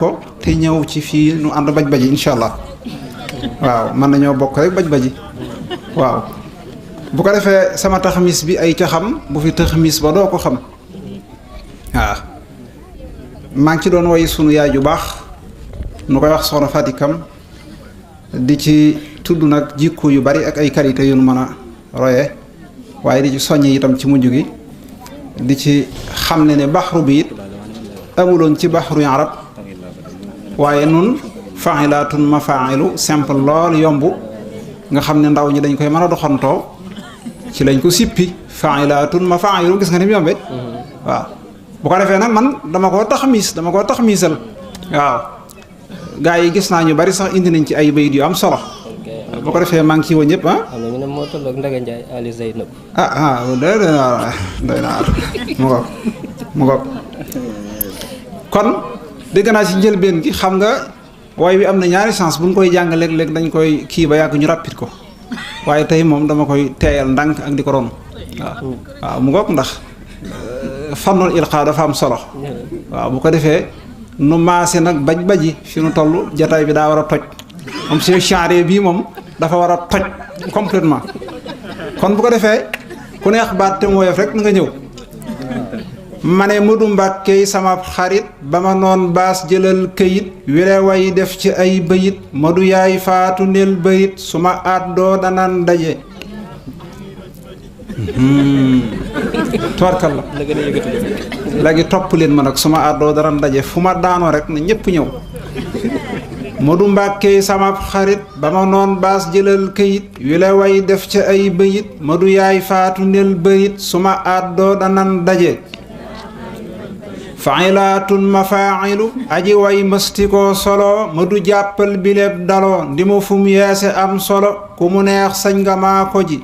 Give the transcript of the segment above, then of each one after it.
ko te ñëw ci fii nu ànd baj baji incha allah waaw mën nañoo bokk rek baj baji waaw bu ko defee sama taxamis bi ay ca xam bu fi taxamis ba doo ko xam waaw maa ngi ci doon woy sunu yaay ju baax nu koy wax soxna Fatikam di ci tudd nag jikko yu bari ak ay qualité yu nu mën a roye waaye di ci soññe itam ci mujj gi di ci xam ne baxru bi it amuloon ci baxru arab waaye nun fa'ilatun mafa'ilu simple lool yomb nga xam ne ndaw ñi dañ koy mën a doxantoo ci lañ ko sippi fa'ilatun mafa'ilu gis nga ni mu yombe waaw bu ko defee nag man dama koo taxmiisal waaw gaa yi gis naa ñu bari sax indi nañ ci ay bayit yu am solo bu ko defee maa ngi ci woon ñëpp ah. am na ñu ne moo tolloog Ndaga Ndiaye Ali Zeynab. doy naa mu ngoog kon dégg naa ci njëlbeen gi xam nga waaye bi am na ñaari sens bu ñu koy jàng léeg-léeg dañ koy kii ba yàgg ñu rappit ko waaye tey moom dama koy teeyal ndànk ak di ko ron waaw mu ngoog ndax fannul ilqaa dafa am solo waaw bu ko defee nu maase nag baj baji fi nu toll jataay bi daa war a toj moom si chanre bii moom dafa war a toj complètement kon bu ko defee ku neex baat te mooyof rek na nga ñëw ma ne Modou Mbàkke sama xarit ba ma noon baas jëlal këyit wile way def ci ay bëyit Modou yaay faatu nel bëyit su ma àddoo danan daje tubarkalla léegi topp leen ma nag su ma àddoo danan daje fu ma daanoo rek na ñépp ñëw Modou Mbàkke sama xarit ba ma noon baas jëlal këyit wile way def ci ay bëyit Modou yaay faatu nel bëyit su ma àddoo danan daje fa'ilatun mafa'ilu aji way mëstikoo solo ma du jàppal biléb daloo ndi ma fum yeese am solo ku mu neex sañ nga maa ko ji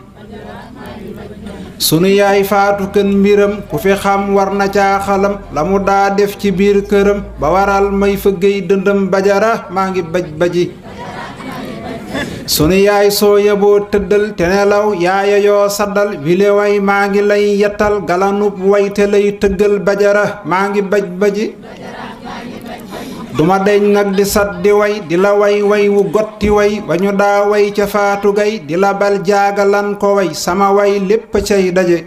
sunu yaay faatu kën mbiram ku fi xam war na caa xalam la mu daa def ci biir këram ba waral may fëggey dëndëm bajara maa ngi baj baji sunu yaay soo yeboo tëddal te nelaw yaaya yoo saddal wile way maa ngi lay yettal galanub way te lay tëggal bajara maa ngi baj baji duma deñ nag di sat di way di la way way wu gotti way ba ñu daa way ca faatu gay di la bal jaagalan ko way sama way lépp cay daje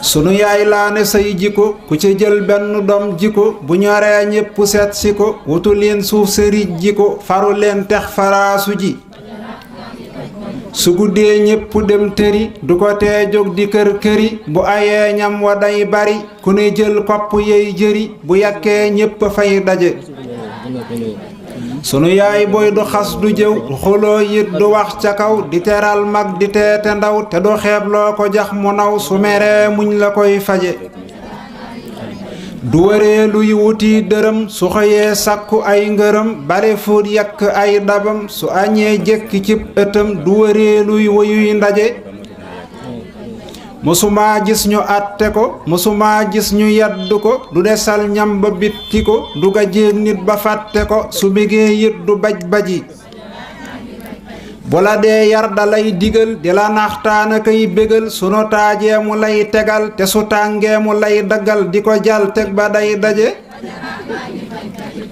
sunu yaay laa ne say jiko ku ci jël benn doom jiko bu ñoree ñépp seet si ko wutu leen suuf sëriñ jiko faru leen tex faraasu ji su guddee ñépp dem tëri du ko tee jóg di kër këri bu ayee ñam wa day bari ku ne jël kopp yey jëri bu yàkkee ñépp fay daje sunu yaay booy du xas du jëw du xuloo yit du wax ca kaw di teral mag di teete ndaw te du xeeb loo ko jax mu naw su meree muñ la koy faje du wëree luy wuti dërëm su xëyee sàkku ay ngërëm bare fuut yàkk ay dabam su añee jekki cib ëttam du wëree luy woyuy ndaje mësumaa gis ñu àtte ko mësumaa gis ñu yaddu ko du desal ñam ba bitti ko du gajéeg nit ba fàtte ko su bégee yit du baj baji bu la dee yar da lay digal di la naxtaana kay bégal sunu taajee mu lay tegal te su tàngee mu lay daggal di ko jal teg ba day daje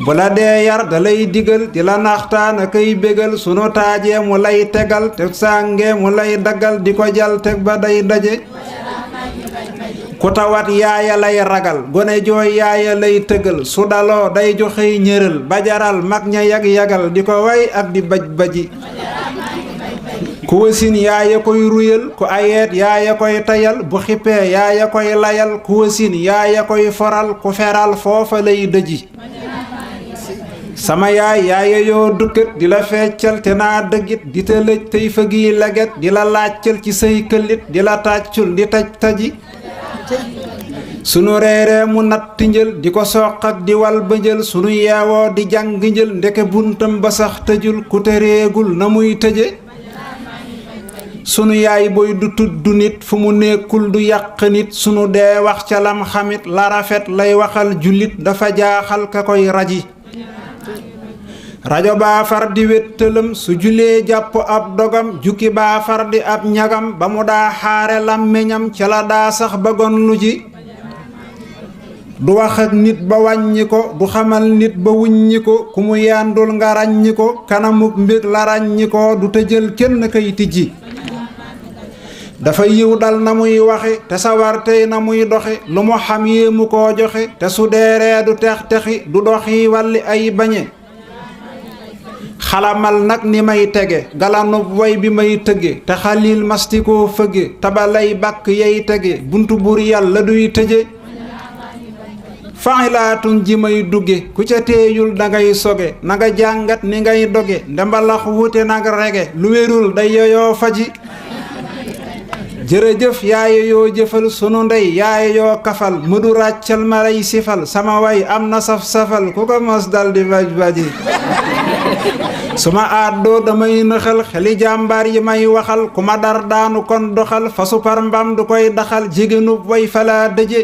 bu la dee yar da lay digal di la naxtaana kay bégal sunu taajee mu lay tegal te sàngee mu lay daggal di ko jal teg ba day daje ku tawat yaaya lay ragal gone jooy yaaya lay tëgal su daloo day joxey ñëral ba jaral mag ña yag-yagal di ko way ak di baj baji ku wasin yaaya koy ruyal ku ayeet yaaya koy tayal bu xippee yaaya koy layal ku wasin yaaya koy foral ku feral foofa lay dëji sama yaay yaaya yoo dukkat di la feccal te naa dëggit di ta lëj tey fëggi leget di la laajcal ci say këllit di la tàccul di taj taji sunu reeree mu natt njël di ko soq ak di wal bëjël sunu yeewoo di jàng njël ndeke buntam ba sax tëjul ku tëreegul na muy tëje sunu yaay booy du tudd nit fu mu nekkul du yàq nit sunu dee wax ca lam xamit la rafet lay waxal jullit dafa jaaxal ka koy raji rajo baa far di wéttalam su julee jàpp ab dogam jukki baa far di ab ñagam ba mu daa xaare làmmiñam ca la daa sax ba gon lu ji du wax ak nit ba wàññi ko du xamal nit ba wuññi ko ku mu yandul nga ràññi ko kanamuk mbég la ràññi ko du tëjël kenn kay tijji dafa yiw dal na muy waxe te sawar tey na muy doxe lu mu xam yéemu koo joxe te su deeree du tex texi du doxi walli ay bañe xalamal nag ni may tege galanub way bi may tëgge te xalil mastikoo fëgge tabalay bàkk yey tege buntu bur yàlla duy tëje fa'ilaatun ji may dugge ku ca teeyul dangay soge na nga jàngat ni ngay doge ndembalax wute nag rege lu wérul day yoyoo faji jërëjëf yaaye yoo jëfal sunu ndey yaaye yoo kafal mudu ràccal ma lay sifal sama way am na saf-safal ku ko mos dal di baj baji suma àddoo damay nëxal xeli jàmbaar yi may waxal ku ma dar daanu kon doxal fasu par mbam du koy daxal jigéenub way falaa dëje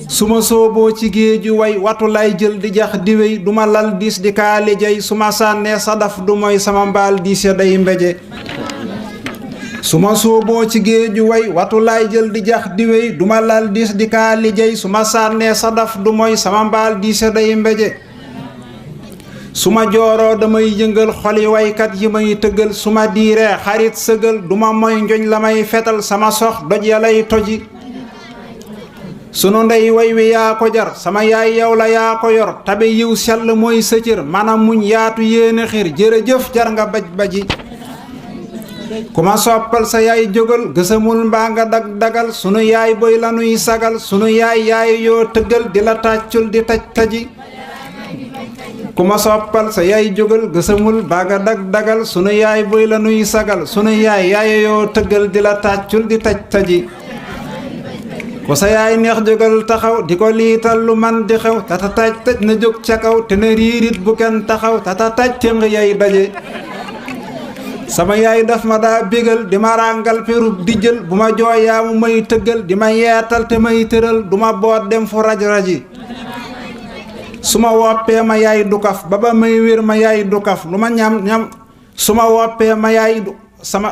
suma sooboo ci géeju way watu lay jël di jax di wéy duma lal diis di kaali jay suma sànnee sadaf du mooy sama mbaal diis ya day mbeje suma sooboo ci géeju way watu lay jël di jax di wéy duma lal diis di kaali jay suma sànnee sadaf du mooy sama mbaal diis ya day mbeje suma jooroo damay yëngal xoli waykat yi may tëggal suma diiree xarit sëgal duma moy njoñ la may fetal sama sox doj ya lay toji sunu ndey way wi yaa ko jar sama yaay yow la yaa ko yor tabe yiw sell mooy sa cër manam muñ yaatu yéene xir jërëjëf jar nga baj baji ku ma soppal sa yaay jógal gësamul mbaa nga dag dagal sunu yaay boy la nuy sagal sunu yaay yaay yoo tëggal di la tàccul di taj taji ku ma soppal sa yaay jógal gësamul mbaa nga dag dagal sunu yaay boy la nuy sagal sunu yaay yaay yoo tëggal di la tàccul di taj taji ku sa yaay neex jógal taxaw di ko liital lu man di xew tata taj taj na jóg ca kaw te na riirit bu kenn taxaw tata taj téng yay daje sama yaay daf ma daa bégal di ma ràngal perub di jël bu ma jooyaa mu may tëggal di ma yeetal te may tëral du ma boot dem fu raj-raji su ma woppee ma yaay du kaf ba ba may wér ma yaay du kaf lu ma ñam su ma woppee ma yaay du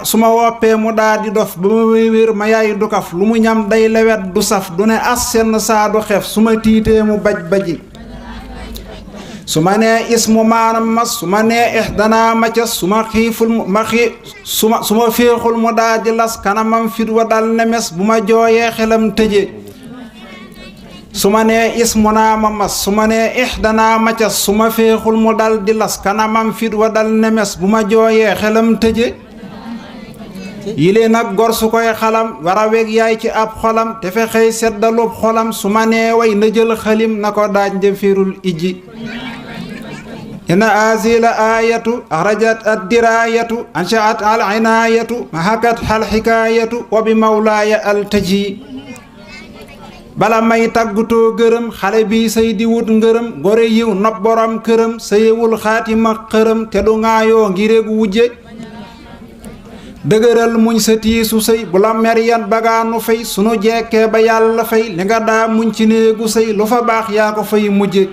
su ma woppee mu daa di dof ba ma may wér ma yaay du kaf lu mu ñam day lewet du saf du ne as senn saa du xef su ma tiitee mu baj baji su ma nee ismu maanam mas su ma nee danaa ma cas su ma xiiful ma xii su ma féexul mu daa di las kanamam fit wa dal nemes bu ma jooyee xelam tëje su ma nee ismu naa ma mas su ma nee danaa ma cas su ma féexul mu dal di las kanamam fit wa dal nemes bu ma jooyee xelam tëje yile nag gor su koy xalam war a weg yaay ci ab xolam te fexey seddalub xolam su ma nee way na jël xalim na ko daaj njëfirul ijji ina azila ayatu axrajat ad dirayatu anshaat al inayatu mahakat xal xikaayatu wa bi mawlaaya al taji bala may tàggutoo gërëm xale bi say di wut ngërëm gore yiw nopp borom këram sayewul xaatima xërëm te du ŋaayoo ngireg wujje dëgëral muñ sa tiisu sëy bu la mer yan bagaanu fay sunu jekkee ba yàlla fay li nga daa muñ ci néegu sëy lu fa baax yaa ko fay mujje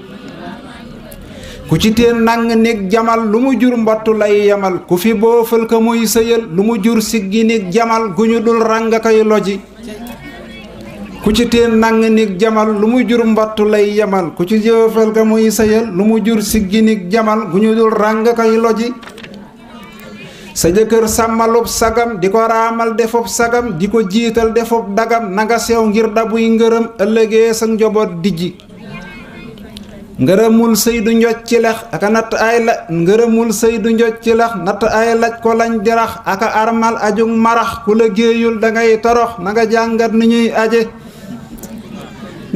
ku ci teen nang nig jamal lu mu jur mbottu lay yamal ku fi boofal ka muy sëyal lu mu jur siggi nig jamal gu ñu dul ràng kay loji ku ci teen nang nig jamal lu mu jur mbottu lay yamal ku ci boofal ka muy sëyal lu mu jur siggi nig jamal gu ñu dul ràng kay loji sa jëkkër sàmmalub sagam di ko raamal defub sagam di ko jiital defub dagam nanga sew ngir dabuy ngërëm ëllëgee sa njaboot dijji ngërëmul sëy du njoj ci lex aka natt ay la ngërëmul sëy du njoj ci lex natt ay laj ko lañ dirax aka armal ajug marax ku la géeyul dangay torox nanga jàngat ni ñuy aje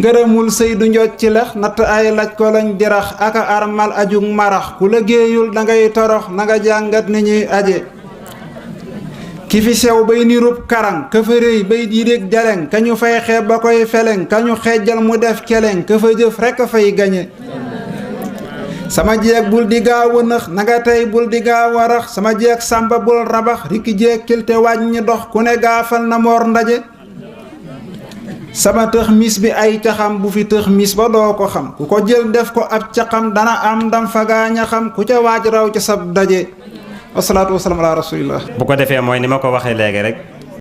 ngërëmul sëy du njoj ci lex natt ay laj ko lañ dirax aka armal ajug marax ku la géeyul dangay torox nanga jàngat ni ñuy aje ki fi sew bay nirub karang ka fa rëy bay diiréeg jaleng ka ñu fay xeeb ba koy feleng ka ñu xejjal mu def keleng ka fa jëf rekk a fay gañe sama jeeg bul di gaaw a nëx nanga tey bul di gaaw a rax sama jeeg sàmba bul rabax rikki jeeg kilte wàññi dox ku ne gaafal na moor ndaje sama tëx mis bi ay caxam bu fi tëx mis ba doo ko xam ku ko jël def ko ab caxam dana am ndam fa gaaña xam ku ca waaj raw ca sab daje wasalaatu wasalaam ala rasulillah. bu ko defee mooy ni ma ko waxee léegi rek